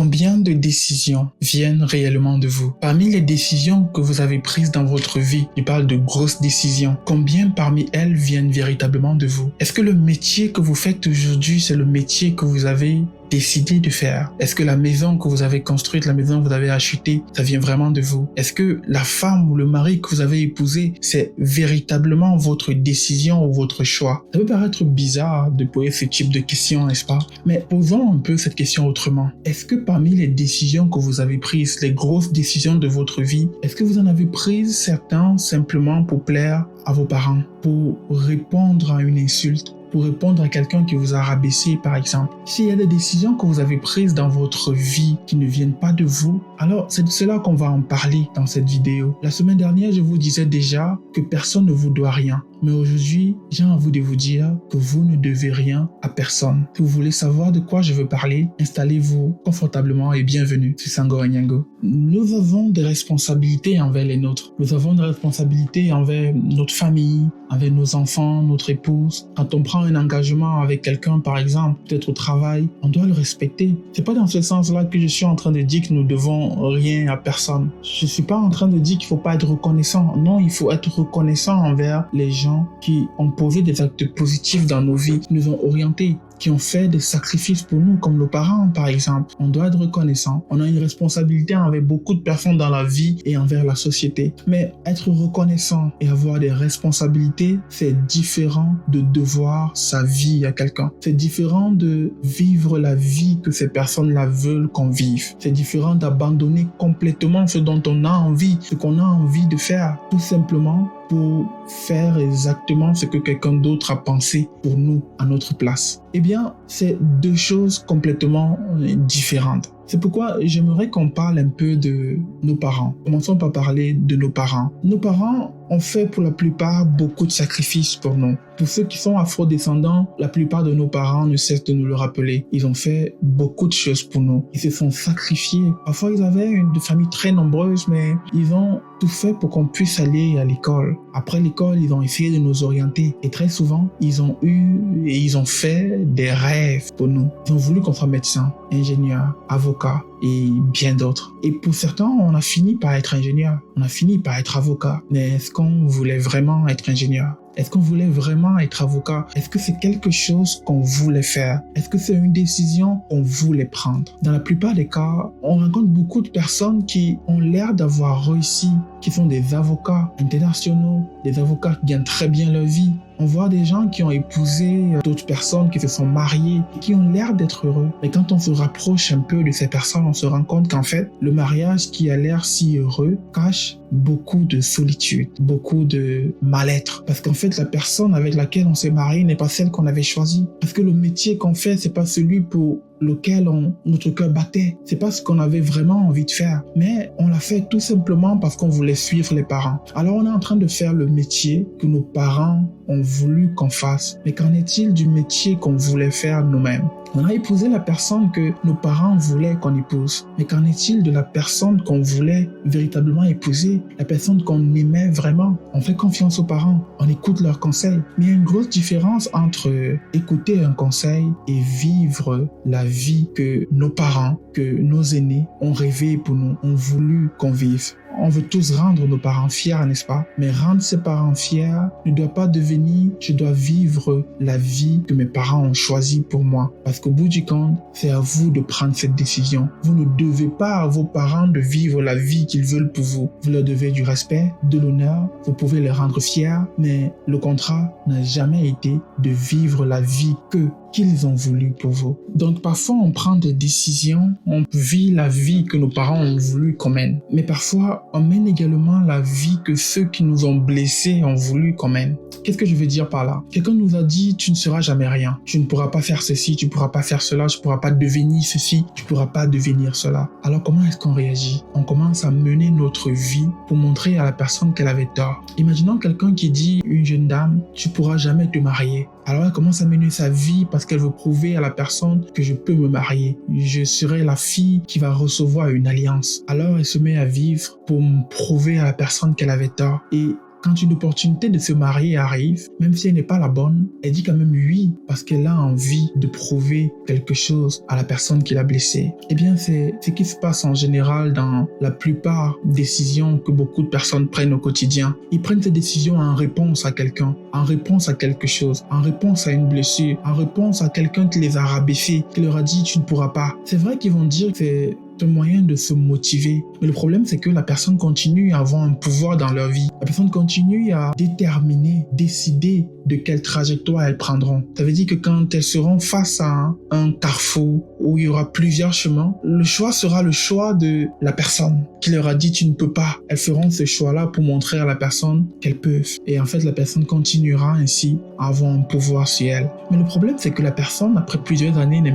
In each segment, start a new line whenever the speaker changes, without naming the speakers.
Combien de décisions viennent réellement de vous? Parmi les décisions que vous avez prises dans votre vie, je parle de grosses décisions, combien parmi elles viennent véritablement de vous? Est-ce que le métier que vous faites aujourd'hui, c'est le métier que vous avez décidé de faire? Est-ce que la maison que vous avez construite, la maison que vous avez achetée, ça vient vraiment de vous? Est-ce que la femme ou le mari que vous avez épousé, c'est véritablement votre décision ou votre choix? Ça peut paraître bizarre de poser ce type de questions, n'est-ce pas? Mais posons un peu cette question autrement. Est-ce que parmi les décisions que vous avez prises, les grosses décisions de votre vie, est-ce que vous en avez prises certains simplement pour plaire à vos parents, pour répondre à une insulte, pour répondre à quelqu'un qui vous a rabaissé, par exemple? S'il y a des décisions que vous avez prises dans votre vie qui ne viennent pas de vous, alors c'est de cela qu'on va en parler dans cette vidéo. La semaine dernière, je vous disais déjà que personne ne vous doit rien. Mais aujourd'hui, j'ai envie de vous dire que vous ne devez rien à personne. Si vous voulez savoir de quoi je veux parler, installez-vous confortablement et bienvenue sur Sango Nyango. Nous avons des responsabilités envers les nôtres. Nous avons des responsabilités envers notre famille, envers nos enfants, notre épouse. Quand on prend un engagement avec quelqu'un, par exemple, peut-être au travail, on doit le respecter. C'est pas dans ce sens-là que je suis en train de dire que nous devons rien à personne. Je suis pas en train de dire qu'il faut pas être reconnaissant. Non, il faut être reconnaissant envers les gens qui ont posé des actes positifs dans nos vies, qui nous ont orientés, qui ont fait des sacrifices pour nous, comme nos parents, par exemple. On doit être reconnaissant. On a une responsabilité envers beaucoup de personnes dans la vie et envers la société. Mais être reconnaissant et avoir des responsabilités, c'est différent de devoir sa vie à quelqu'un. C'est différent de vivre la vie que ces personnes-là veulent qu'on vive. C'est différent d'abandonner complètement ce dont on a envie, ce qu'on a envie de faire, tout simplement pour faire exactement ce que quelqu'un d'autre a pensé pour nous à notre place. Eh bien, c'est deux choses complètement différentes. C'est pourquoi j'aimerais qu'on parle un peu de nos parents. Commençons par parler de nos parents. Nos parents ont fait pour la plupart beaucoup de sacrifices pour nous. Pour ceux qui sont afro-descendants, la plupart de nos parents ne cessent de nous le rappeler. Ils ont fait beaucoup de choses pour nous. Ils se sont sacrifiés. Parfois, ils avaient une famille très nombreuse, mais ils ont tout fait pour qu'on puisse aller à l'école. Après l'école, ils ont essayé de nous orienter. Et très souvent, ils ont eu et ils ont fait des rêves pour nous. Ils ont voulu qu'on soit médecin, ingénieur, avocat et bien d'autres. Et pour certains, on a fini par être ingénieur. On a fini par être avocat. Mais est-ce qu'on voulait vraiment être ingénieur? Est-ce qu'on voulait vraiment être avocat? Est-ce que c'est quelque chose qu'on voulait faire? Est-ce que c'est une décision qu'on voulait prendre? Dans la plupart des cas, on rencontre beaucoup de personnes qui ont l'air d'avoir réussi, qui sont des avocats internationaux, des avocats qui gagnent très bien leur vie. On voit des gens qui ont épousé d'autres personnes, qui se sont mariés, qui ont l'air d'être heureux. Mais quand on se rapproche un peu de ces personnes, on se rend compte qu'en fait, le mariage qui a l'air si heureux cache beaucoup de solitude, beaucoup de mal-être. Parce qu'en fait, la personne avec laquelle on s'est marié n'est pas celle qu'on avait choisie. Parce que le métier qu'on fait, c'est pas celui pour lequel notre cœur battait. C'est pas ce qu'on avait vraiment envie de faire. Mais on l'a fait tout simplement parce qu'on voulait suivre les parents. Alors on est en train de faire le métier que nos parents ont voulu qu'on fasse. Mais qu'en est-il du métier qu'on voulait faire nous-mêmes? On a épousé la personne que nos parents voulaient qu'on épouse. Mais qu'en est-il de la personne qu'on voulait véritablement épouser? La personne qu'on aimait vraiment? On fait confiance aux parents. On écoute leurs conseils. Mais il y a une grosse différence entre écouter un conseil et vivre la vie que nos parents, que nos aînés ont rêvé pour nous, ont voulu qu'on vive. On veut tous rendre nos parents fiers, n'est-ce pas? Mais rendre ses parents fiers ne doit pas devenir « je dois vivre la vie que mes parents ont choisie pour moi ». Parce qu'au bout du compte, c'est à vous de prendre cette décision. Vous ne devez pas à vos parents de vivre la vie qu'ils veulent pour vous. Vous leur devez du respect, de l'honneur, vous pouvez les rendre fiers, mais le contrat n'a jamais été de vivre la vie qu'ils ont voulu pour vous. Donc parfois on prend des décisions, on vit la vie que nos parents ont voulu qu'on mène. Mais parfois on mène également la vie que ceux qui nous ont blessés ont voulu qu'on mène. Qu'est-ce que je veux dire par là? Quelqu'un nous a dit tu ne seras jamais rien, tu ne pourras pas faire ceci, tu ne pourras pas faire cela, tu ne pourras pas devenir ceci, tu ne pourras pas devenir cela. Alors comment est-ce qu'on réagit? On commence à mener notre vie pour montrer à la personne qu'elle avait tort. Imaginons quelqu'un qui dit une jeune dame tu ne pourras jamais te marier. Alors elle commence à mener sa vie parce qu'elle veut prouver à la personne que je peux me marier. Je serai la fille qui va recevoir une alliance. Alors elle se met à vivre pour prouver à la personne qu'elle avait tort. Et quand une opportunité de se marier arrive, même si elle n'est pas la bonne, elle dit quand même oui parce qu'elle a envie de prouver quelque chose à la personne qui l'a blessée. Eh bien, c'est ce qui se passe en général dans la plupart des décisions que beaucoup de personnes prennent au quotidien. Ils prennent ces décisions en réponse à quelqu'un, en réponse à quelque chose, en réponse à une blessure, en réponse à quelqu'un qui les a rabaissés, qui leur a dit tu ne pourras pas. C'est vrai qu'ils vont dire que c'est un moyen de se motiver. Mais le problème, c'est que la personne continue à avoir un pouvoir dans leur vie. La personne continue à déterminer, décider de quelle trajectoire elles prendront. Ça veut dire que quand elles seront face à un carrefour où il y aura plusieurs chemins, le choix sera le choix de la personne qui leur a dit tu ne peux pas. Elles feront ce choix-là pour montrer à la personne qu'elles peuvent. Et en fait, la personne continuera ainsi à avoir un pouvoir sur elle. Mais le problème, c'est que la personne, après plusieurs années, ne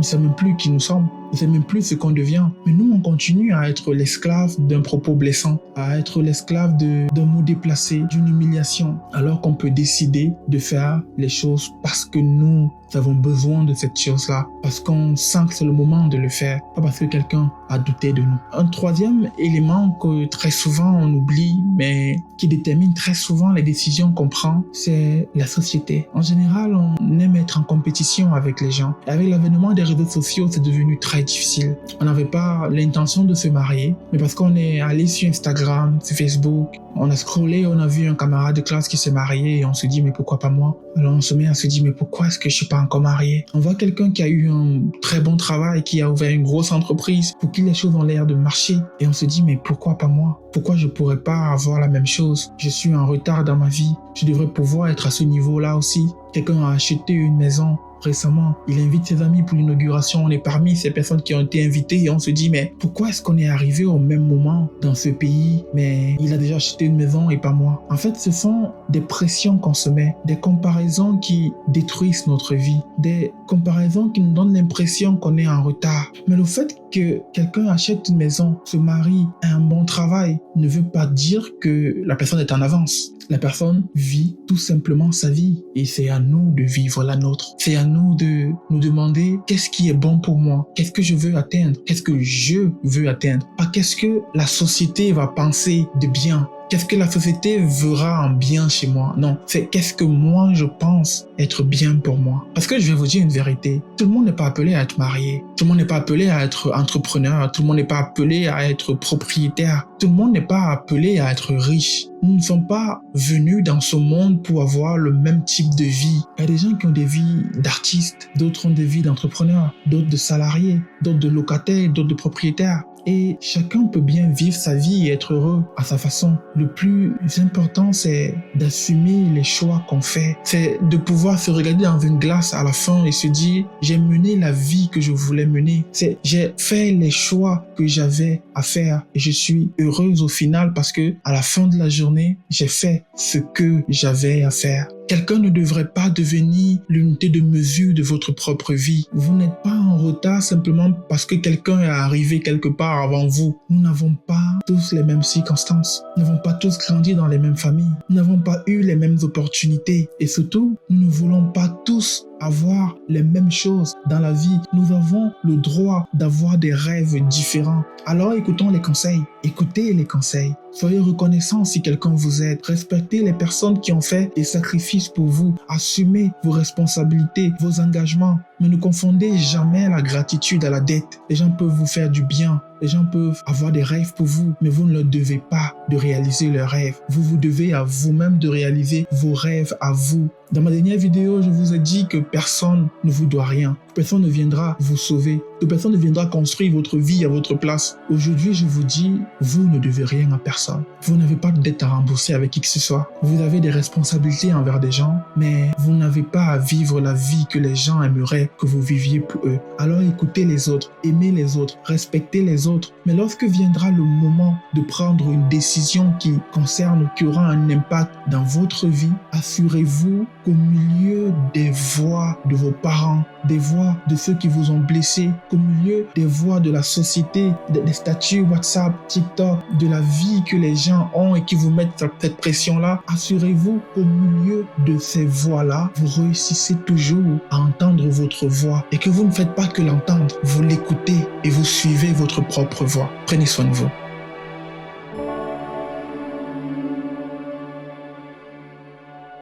sait même plus qui nous sommes. Ne sait même plus ce qu'on devient. Mais nous, on continue à être l'esclave d'un propos blessant, à être l'esclave d'un mot déplacé, d'une humiliation, alors qu'on peut décider de faire les choses parce que nous avons besoin de cette chose-là, parce qu'on sent que c'est le moment de le faire, pas parce que quelqu'un a douté de nous. Un troisième élément que très souvent on oublie, mais qui détermine très souvent les décisions qu'on prend, c'est la société. En général, on aime être en compétition avec les gens. Et avec l'avènement des réseaux sociaux, c'est devenu très difficile. On n'avait pas l'intention de se marier, mais parce qu'on est allé sur Instagram, sur Facebook, on a scrollé, on a vu un camarade de classe qui s'est marié et on se dit mais pourquoi pas moi? Alors on se met à se dire mais pourquoi est-ce que je suis pas encore marié? On voit quelqu'un qui a eu un très bon travail, qui a ouvert une grosse entreprise, pour qui les choses ont l'air de marcher et on se dit mais pourquoi pas moi? Pourquoi je pourrais pas avoir la même chose? Je suis en retard dans ma vie, je devrais pouvoir être à ce niveau-là aussi. Quelqu'un a acheté une maison récemment, il invite ses amis pour l'inauguration, on est parmi ces personnes qui ont été invitées et on se dit mais pourquoi est-ce qu'on est arrivé au même moment dans ce pays, mais il a déjà acheté une maison et pas moi? En fait, ce sont des pressions qu'on se met, des comparaisons qui détruisent notre vie, des comparaisons qui nous donnent l'impression qu'on est en retard. Mais le fait que quelqu'un achète une maison, se marie, a un bon travail, ne veut pas dire que la personne est en avance. La personne vit tout simplement sa vie et c'est à nous de vivre la nôtre. C'est à nous de nous demander qu'est-ce qui est bon pour moi, qu'est-ce que je veux atteindre, qu'est-ce que je veux atteindre, pas qu'est-ce que la société va penser de bien. Qu'est-ce que la société verra en bien chez moi? Non, c'est qu'est-ce que moi je pense être bien pour moi. Parce que je vais vous dire une vérité, tout le monde n'est pas appelé à être marié, tout le monde n'est pas appelé à être entrepreneur, tout le monde n'est pas appelé à être propriétaire, tout le monde n'est pas appelé à être riche. Nous ne sommes pas venus dans ce monde pour avoir le même type de vie. Il y a des gens qui ont des vies d'artistes, d'autres ont des vies d'entrepreneurs, d'autres de salariés, d'autres de locataires, d'autres de propriétaires. Et chacun peut bien vivre sa vie et être heureux à sa façon. Le plus important, c'est d'assumer les choix qu'on fait. C'est de pouvoir se regarder dans une glace à la fin et se dire « J'ai mené la vie que je voulais mener. J'ai fait les choix que j'avais à faire et je suis heureuse au final parce que à la fin de la journée, j'ai fait ce que j'avais à faire. » Quelqu'un ne devrait pas devenir l'unité de mesure de votre propre vie. Vous n'êtes pas en retard simplement parce que quelqu'un est arrivé quelque part avant vous. Nous n'avons pas tous les mêmes circonstances. Nous n'avons pas tous grandi dans les mêmes familles. Nous n'avons pas eu les mêmes opportunités. Et surtout, nous ne voulons pas tous avoir les mêmes choses dans la vie. Nous avons le droit d'avoir des rêves différents. Alors écoutons les conseils. Écoutez les conseils. Soyez reconnaissants si quelqu'un vous aide. Respectez les personnes qui ont fait des sacrifices pour vous. Assumez vos responsabilités, vos engagements. Mais ne confondez jamais la gratitude à la dette. Les gens peuvent vous faire du bien. Les gens peuvent avoir des rêves pour vous, mais vous ne leur devez pas de réaliser leurs rêves. Vous devez à vous-même de réaliser vos rêves à vous. Dans ma dernière vidéo, je vous ai dit que personne ne vous doit rien. Personne ne viendra vous sauver. Que personne ne viendra construire votre vie à votre place. Aujourd'hui, je vous dis, vous ne devez rien à personne. Vous n'avez pas de dette à rembourser avec qui que ce soit. Vous avez des responsabilités envers des gens, mais vous n'avez pas à vivre la vie que les gens aimeraient que vous viviez pour eux. Alors écoutez les autres, aimez les autres, respectez les autres. Mais lorsque viendra le moment de prendre une décision qui concerne, qui aura un impact dans votre vie, assurez-vous qu'au milieu des voix de vos parents, des voix de ceux qui vous ont blessé, qu'au milieu des voix de la société, des statuts WhatsApp, TikTok, de la vie que les gens ont et qui vous mettent cette pression-là, assurez-vous qu'au milieu de ces voix-là, vous réussissez toujours à entendre votre voix et que vous ne faites pas que l'entendre, vous l'écoutez et vous suivez votre propre voix. Prenez soin de vous.